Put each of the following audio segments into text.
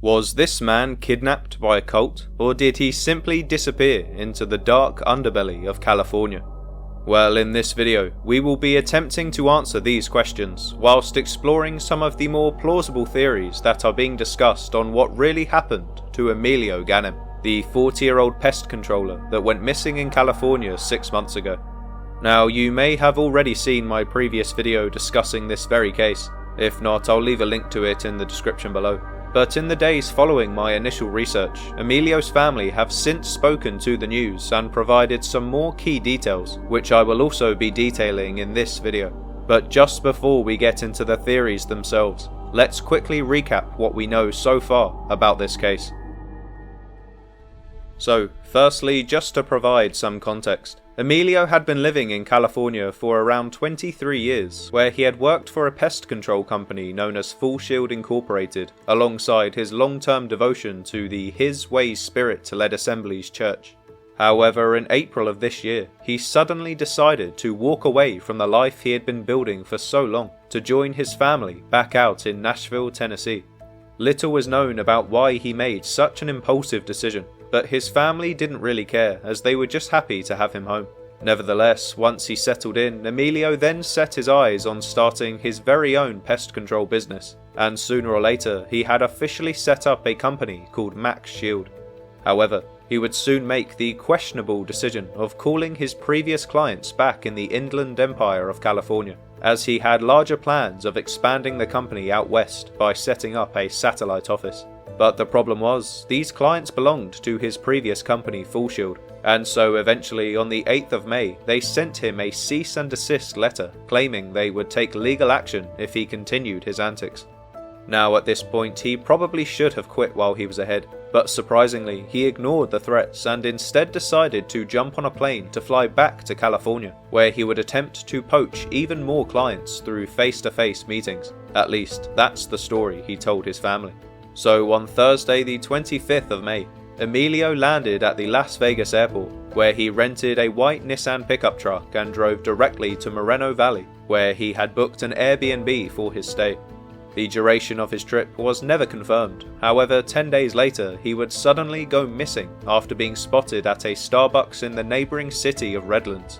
Was this man kidnapped by a cult, or did he simply disappear into the dark underbelly of California? Well, in this video, we will be attempting to answer these questions, whilst exploring some of the more plausible theories that are being discussed on what really happened to Emilio Ghanem, the 40-year-old pest controller that went missing in California 6 months ago. Now, you may have already seen my previous video discussing this very case. If not, I'll leave a link to it in the description below. But in the days following my initial research, Emilio's family have since spoken to the news and provided some more key details, which I will also be detailing in this video. But just before we get into the theories themselves, let's quickly recap what we know so far about this case. So, firstly, just to provide some context, Emilio had been living in California for around 23 years, where he had worked for a pest control company known as Full Shield Incorporated, alongside his long-term devotion to the His Way Spirit-led Assemblies Church. However, in April of this year, he suddenly decided to walk away from the life he had been building for so long to join his family back out in Nashville, Tennessee. Little was known about why he made such an impulsive decision, but his family didn't really care, as they were just happy to have him home. Nevertheless, once he settled in, Emilio then set his eyes on starting his very own pest control business, and sooner or later he had officially set up a company called Max Shield. However, he would soon make the questionable decision of calling his previous clients back in the Inland Empire of California, as he had larger plans of expanding the company out west by setting up a satellite office. But the problem was, these clients belonged to his previous company Full Shield, and so eventually on the 8th of May they sent him a cease and desist letter claiming they would take legal action if he continued his antics. Now at this point he probably should have quit while he was ahead, but surprisingly he ignored the threats and instead decided to jump on a plane to fly back to California, where he would attempt to poach even more clients through face-to-face meetings. At least that's the story he told his family. So on Thursday the 25th of May, Emilio landed at the Las Vegas airport, where he rented a white Nissan pickup truck and drove directly to Moreno Valley, where he had booked an Airbnb for his stay. The duration of his trip was never confirmed, however 10 days later he would suddenly go missing after being spotted at a Starbucks in the neighbouring city of Redlands.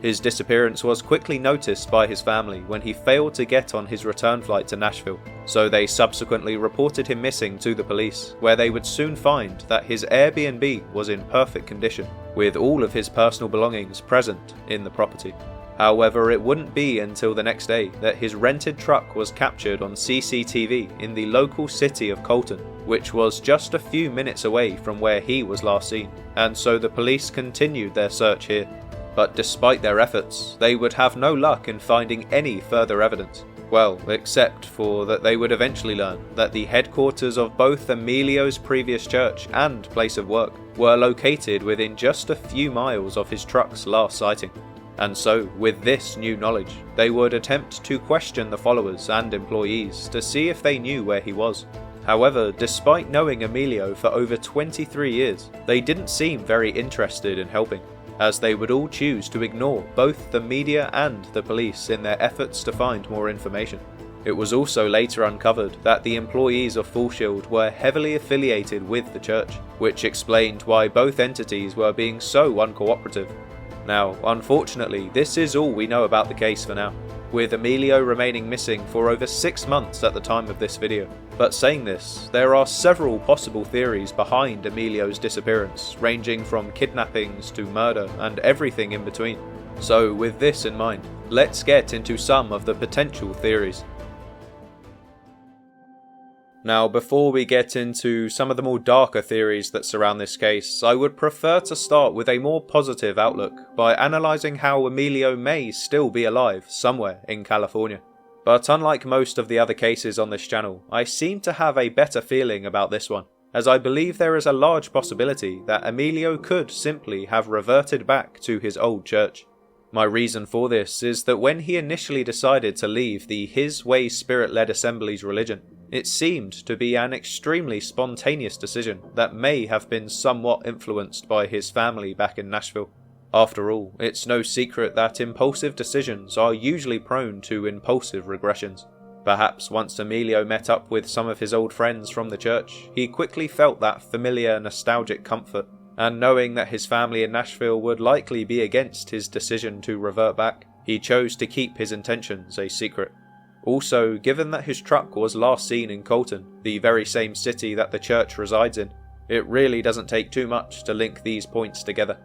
His disappearance was quickly noticed by his family when he failed to get on his return flight to Nashville, so they subsequently reported him missing to the police, where they would soon find that his Airbnb was in perfect condition, with all of his personal belongings present in the property. However, it wouldn't be until the next day that his rented truck was captured on CCTV in the local city of Colton, which was just a few minutes away from where he was last seen, and so the police continued their search here. But despite their efforts, they would have no luck in finding any further evidence. Well, except for that they would eventually learn that the headquarters of both Emilio's previous church and place of work were located within just a few miles of his truck's last sighting. And so, with this new knowledge, they would attempt to question the followers and employees to see if they knew where he was. However, despite knowing Emilio for over 23 years, they didn't seem very interested in helping, as they would all choose to ignore both the media and the police in their efforts to find more information. It was also later uncovered that the employees of Full Shield were heavily affiliated with the church, which explained why both entities were being so uncooperative. Now, unfortunately, this is all we know about the case for now, with Emilio remaining missing for over 6 months at the time of this video. But saying this, there are several possible theories behind Emilio's disappearance, ranging from kidnappings to murder and everything in between. So with this in mind, let's get into some of the potential theories. Now, before we get into some of the more darker theories that surround this case, I would prefer to start with a more positive outlook by analysing how Emilio may still be alive somewhere in California. But unlike most of the other cases on this channel, I seem to have a better feeling about this one, as I believe there is a large possibility that Emilio could simply have reverted back to his old church. My reason for this is that when he initially decided to leave the His Way Spirit-led Assemblies religion, it seemed to be an extremely spontaneous decision that may have been somewhat influenced by his family back in Nashville. After all, it's no secret that impulsive decisions are usually prone to impulsive regressions. Perhaps once Emilio met up with some of his old friends from the church, he quickly felt that familiar nostalgic comfort, and knowing that his family in Nashville would likely be against his decision to revert back, he chose to keep his intentions a secret. Also, given that his truck was last seen in Colton, the very same city that the church resides in, it really doesn't take too much to link these points together.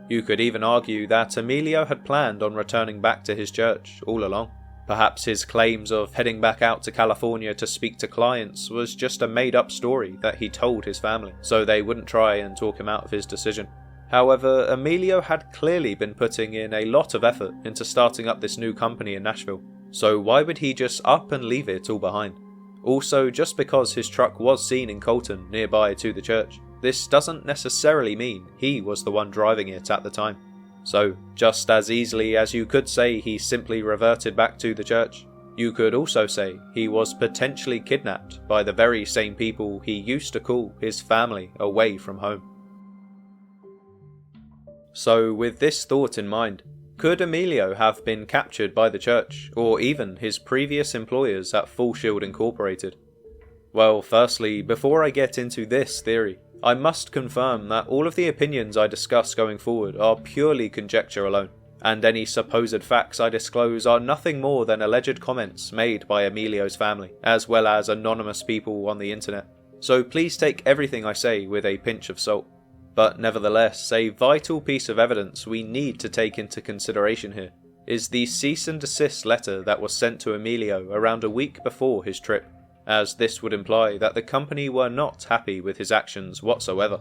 You could even argue that Emilio had planned on returning back to his church all along. Perhaps his claims of heading back out to California to speak to clients was just a made-up story that he told his family, so they wouldn't try and talk him out of his decision. However, Emilio had clearly been putting in a lot of effort into starting up this new company in Nashville, so why would he just up and leave it all behind? Also, just because his truck was seen in Colton nearby to the church, this doesn't necessarily mean he was the one driving it at the time. So, just as easily as you could say he simply reverted back to the church, you could also say he was potentially kidnapped by the very same people he used to call his family away from home. So, with this thought in mind, could Emilio have been captured by the church, or even his previous employers at Full Shield Incorporated? Well, firstly, before I get into this theory, I must confirm that all of the opinions I discuss going forward are purely conjecture alone, and any supposed facts I disclose are nothing more than alleged comments made by Emilio's family, as well as anonymous people on the internet. So please take everything I say with a pinch of salt. But nevertheless, a vital piece of evidence we need to take into consideration here is the cease and desist letter that was sent to Emilio around a week before his trip, as this would imply that the company were not happy with his actions whatsoever.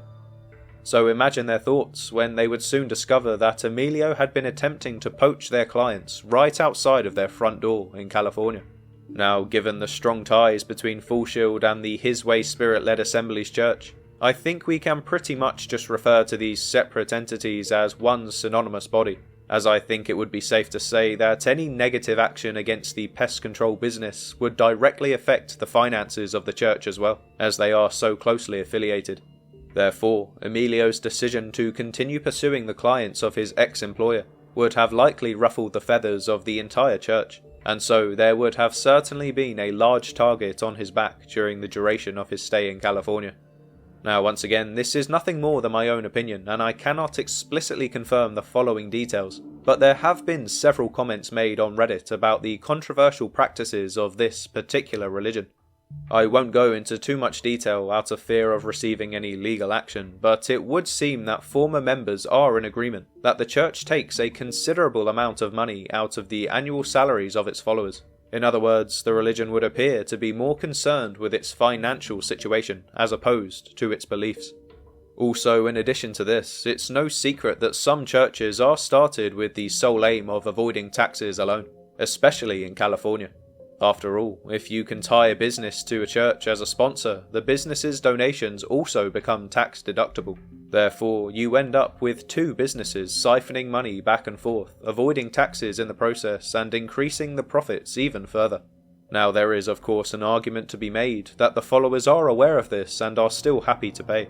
So imagine their thoughts when they would soon discover that Emilio had been attempting to poach their clients right outside of their front door in California. Now, given the strong ties between Full Shield and the His Way Spirit-led Assemblies Church, I think we can pretty much just refer to these separate entities as one synonymous body, as I think it would be safe to say that any negative action against the pest control business would directly affect the finances of the church as well, as they are so closely affiliated. Therefore, Emilio's decision to continue pursuing the clients of his ex-employer would have likely ruffled the feathers of the entire church, and so there would have certainly been a large target on his back during the duration of his stay in California. Now, once again, this is nothing more than my own opinion, and I cannot explicitly confirm the following details, but there have been several comments made on Reddit about the controversial practices of this particular religion. I won't go into too much detail out of fear of receiving any legal action, but it would seem that former members are in agreement that the church takes a considerable amount of money out of the annual salaries of its followers. In other words, the religion would appear to be more concerned with its financial situation as opposed to its beliefs. Also, in addition to this, it's no secret that some churches are started with the sole aim of avoiding taxes alone, especially in California. After all, if you can tie a business to a church as a sponsor, the business's donations also become tax deductible. Therefore, you end up with two businesses siphoning money back and forth, avoiding taxes in the process and increasing the profits even further. Now, there is of course an argument to be made that the followers are aware of this and are still happy to pay.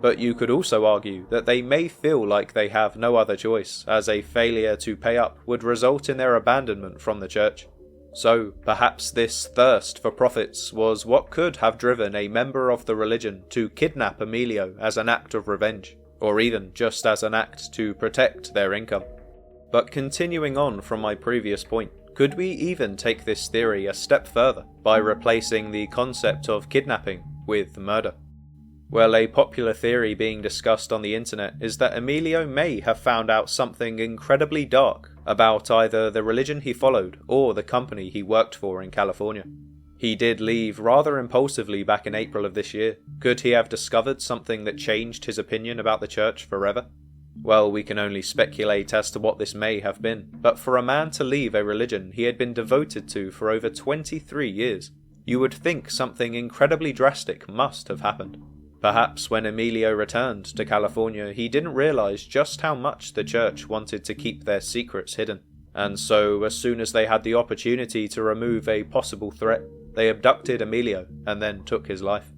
But you could also argue that they may feel like they have no other choice, as a failure to pay up would result in their abandonment from the church. So, perhaps this thirst for profits was what could have driven a member of the religion to kidnap Emilio as an act of revenge, or even just as an act to protect their income. But continuing on from my previous point, could we even take this theory a step further by replacing the concept of kidnapping with murder? Well, a popular theory being discussed on the internet is that Emilio may have found out something incredibly dark about either the religion he followed or the company he worked for in California. He did leave rather impulsively back in April of this year. Could he have discovered something that changed his opinion about the church forever? Well, we can only speculate as to what this may have been, but for a man to leave a religion he had been devoted to for over 23 years, you would think something incredibly drastic must have happened. Perhaps when Emilio returned to California, he didn't realize just how much the church wanted to keep their secrets hidden, and so as soon as they had the opportunity to remove a possible threat, they abducted Emilio and then took his life.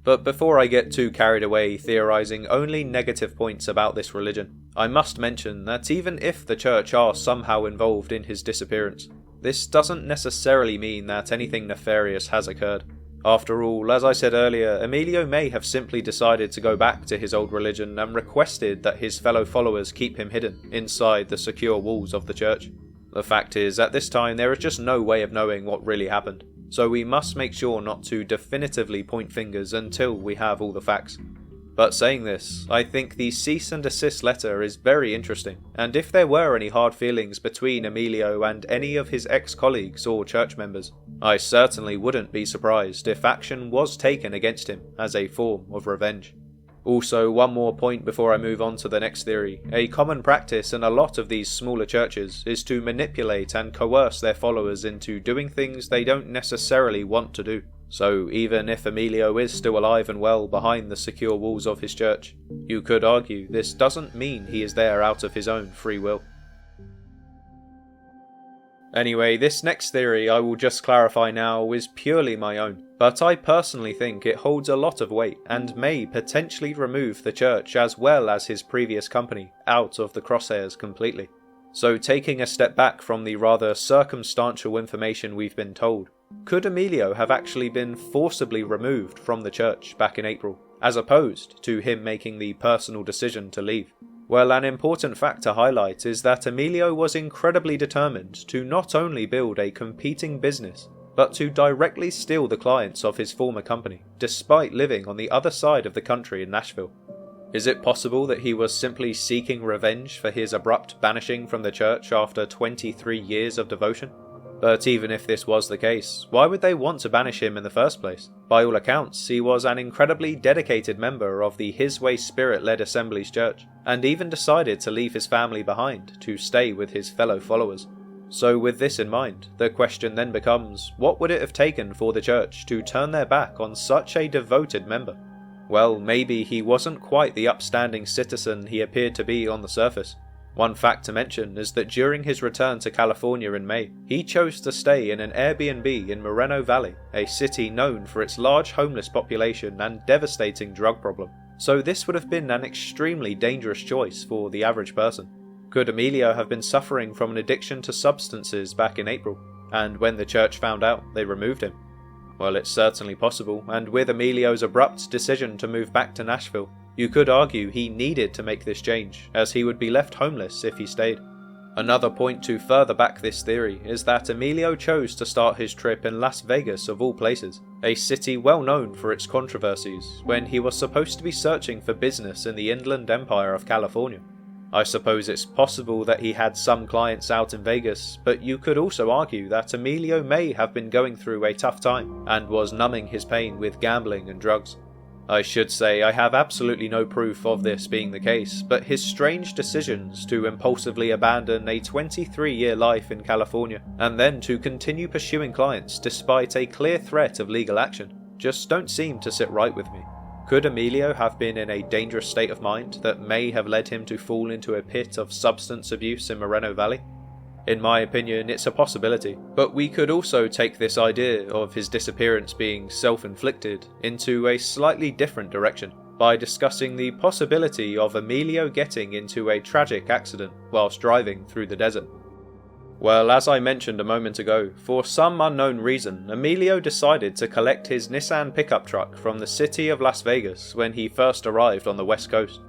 But before I get too carried away theorizing only negative points about this religion, I must mention that even if the church are somehow involved in his disappearance, this doesn't necessarily mean that anything nefarious has occurred. After all, as I said earlier, Emilio may have simply decided to go back to his old religion and requested that his fellow followers keep him hidden inside the secure walls of the church. The fact is, at this time there is just no way of knowing what really happened, so we must make sure not to definitively point fingers until we have all the facts. But saying this, I think the cease and desist letter is very interesting, and if there were any hard feelings between Emilio and any of his ex-colleagues or church members, I certainly wouldn't be surprised if action was taken against him as a form of revenge. Also, one more point before I move on to the next theory. A common practice in a lot of these smaller churches is to manipulate and coerce their followers into doing things they don't necessarily want to do. So even if Emilio is still alive and well behind the secure walls of his church, you could argue this doesn't mean he is there out of his own free will. Anyway, this next theory I will just clarify now is purely my own, but I personally think it holds a lot of weight and may potentially remove the church as well as his previous company out of the crosshairs completely. So taking a step back from the rather circumstantial information we've been told, could Emilio have actually been forcibly removed from the church back in April, as opposed to him making the personal decision to leave? Well, an important fact to highlight is that Emilio was incredibly determined to not only build a competing business, but to directly steal the clients of his former company, despite living on the other side of the country in Nashville. Is it possible that he was simply seeking revenge for his abrupt banishing from the church after 23 years of devotion? But even if this was the case, why would they want to banish him in the first place? By all accounts, he was an incredibly dedicated member of the His Way Spirit-led Assembly's church, and even decided to leave his family behind to stay with his fellow followers. So with this in mind, the question then becomes, what would it have taken for the church to turn their back on such a devoted member? Well, maybe he wasn't quite the upstanding citizen he appeared to be on the surface. One fact to mention is that during his return to California in May, he chose to stay in an Airbnb in Moreno Valley, a city known for its large homeless population and devastating drug problem. So this would have been an extremely dangerous choice for the average person. Could Emilio have been suffering from an addiction to substances back in April, and when the church found out, they removed him? Well, it's certainly possible, and with Emilio's abrupt decision to move back to Nashville, you could argue he needed to make this change, as he would be left homeless if he stayed. Another point to further back this theory is that Emilio chose to start his trip in Las Vegas of all places, a city well known for its controversies, when he was supposed to be searching for business in the Inland Empire of California. I suppose it's possible that he had some clients out in Vegas, but you could also argue that Emilio may have been going through a tough time and was numbing his pain with gambling and drugs. I should say I have absolutely no proof of this being the case, but his strange decisions to impulsively abandon a 23-year life in California and then to continue pursuing clients despite a clear threat of legal action just don't seem to sit right with me. Could Emilio have been in a dangerous state of mind that may have led him to fall into a pit of substance abuse in Moreno Valley? In my opinion, it's a possibility, but we could also take this idea of his disappearance being self-inflicted into a slightly different direction by discussing the possibility of Emilio getting into a tragic accident whilst driving through the desert. Well, as I mentioned a moment ago, for some unknown reason, Emilio decided to collect his Nissan pickup truck from the city of Las Vegas when he first arrived on the West Coast.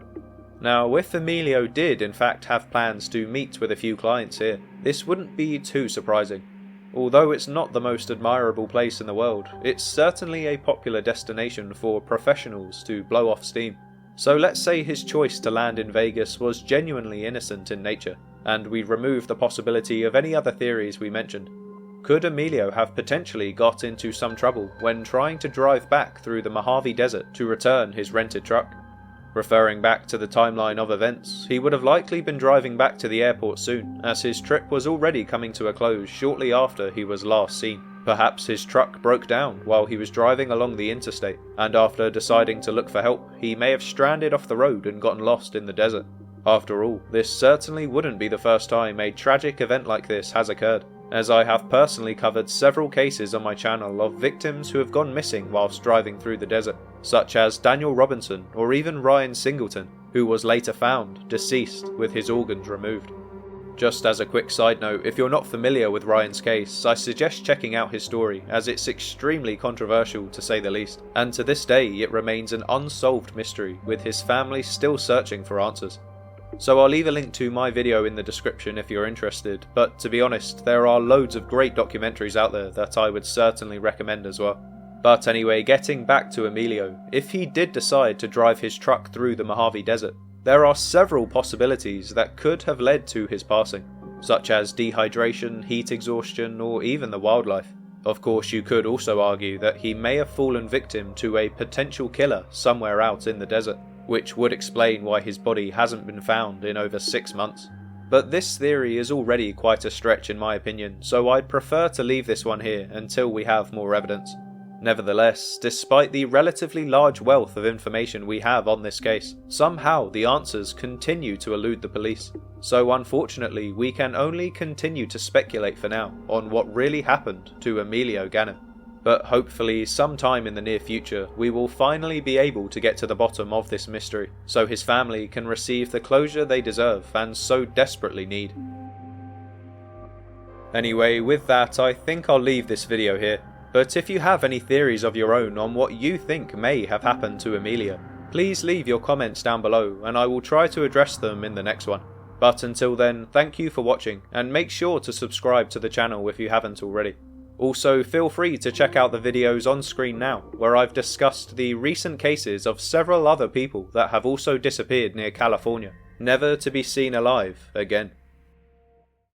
Now, if Emilio did in fact have plans to meet with a few clients here, this wouldn't be too surprising. Although it's not the most admirable place in the world, it's certainly a popular destination for professionals to blow off steam. So let's say his choice to land in Vegas was genuinely innocent in nature, and we remove the possibility of any other theories we mentioned. Could Emilio have potentially got into some trouble when trying to drive back through the Mojave Desert to return his rented truck? Referring back to the timeline of events, he would have likely been driving back to the airport soon, as his trip was already coming to a close shortly after he was last seen. Perhaps his truck broke down while he was driving along the interstate, and after deciding to look for help, he may have stranded off the road and gotten lost in the desert. After all, this certainly wouldn't be the first time a tragic event like this has occurred, as I have personally covered several cases on my channel of victims who have gone missing whilst driving through the desert, such as Daniel Robinson or even Ryan Singleton, who was later found deceased with his organs removed. Just as a quick side note, if you're not familiar with Ryan's case, I suggest checking out his story, as it's extremely controversial to say the least, and to this day it remains an unsolved mystery, with his family still searching for answers. So I'll leave a link to my video in the description if you're interested, but to be honest, there are loads of great documentaries out there that I would certainly recommend as well. But anyway, getting back to Emilio, if he did decide to drive his truck through the Mojave Desert, there are several possibilities that could have led to his passing, such as dehydration, heat exhaustion, or even the wildlife. Of course, you could also argue that he may have fallen victim to a potential killer somewhere out in the desert, which would explain why his body hasn't been found in over 6 months. But this theory is already quite a stretch in my opinion, so I'd prefer to leave this one here until we have more evidence. Nevertheless, despite the relatively large wealth of information we have on this case, somehow the answers continue to elude the police. So unfortunately, we can only continue to speculate for now on what really happened to Emilio Ghanem. But hopefully sometime in the near future we will finally be able to get to the bottom of this mystery, so his family can receive the closure they deserve and so desperately need. Anyway, with that I think I'll leave this video here. But if you have any theories of your own on what you think may have happened to Emilio, please leave your comments down below and I will try to address them in the next one. But until then, thank you for watching and make sure to subscribe to the channel if you haven't already. Also, feel free to check out the videos on screen now, where I've discussed the recent cases of several other people that have also disappeared near California, never to be seen alive again.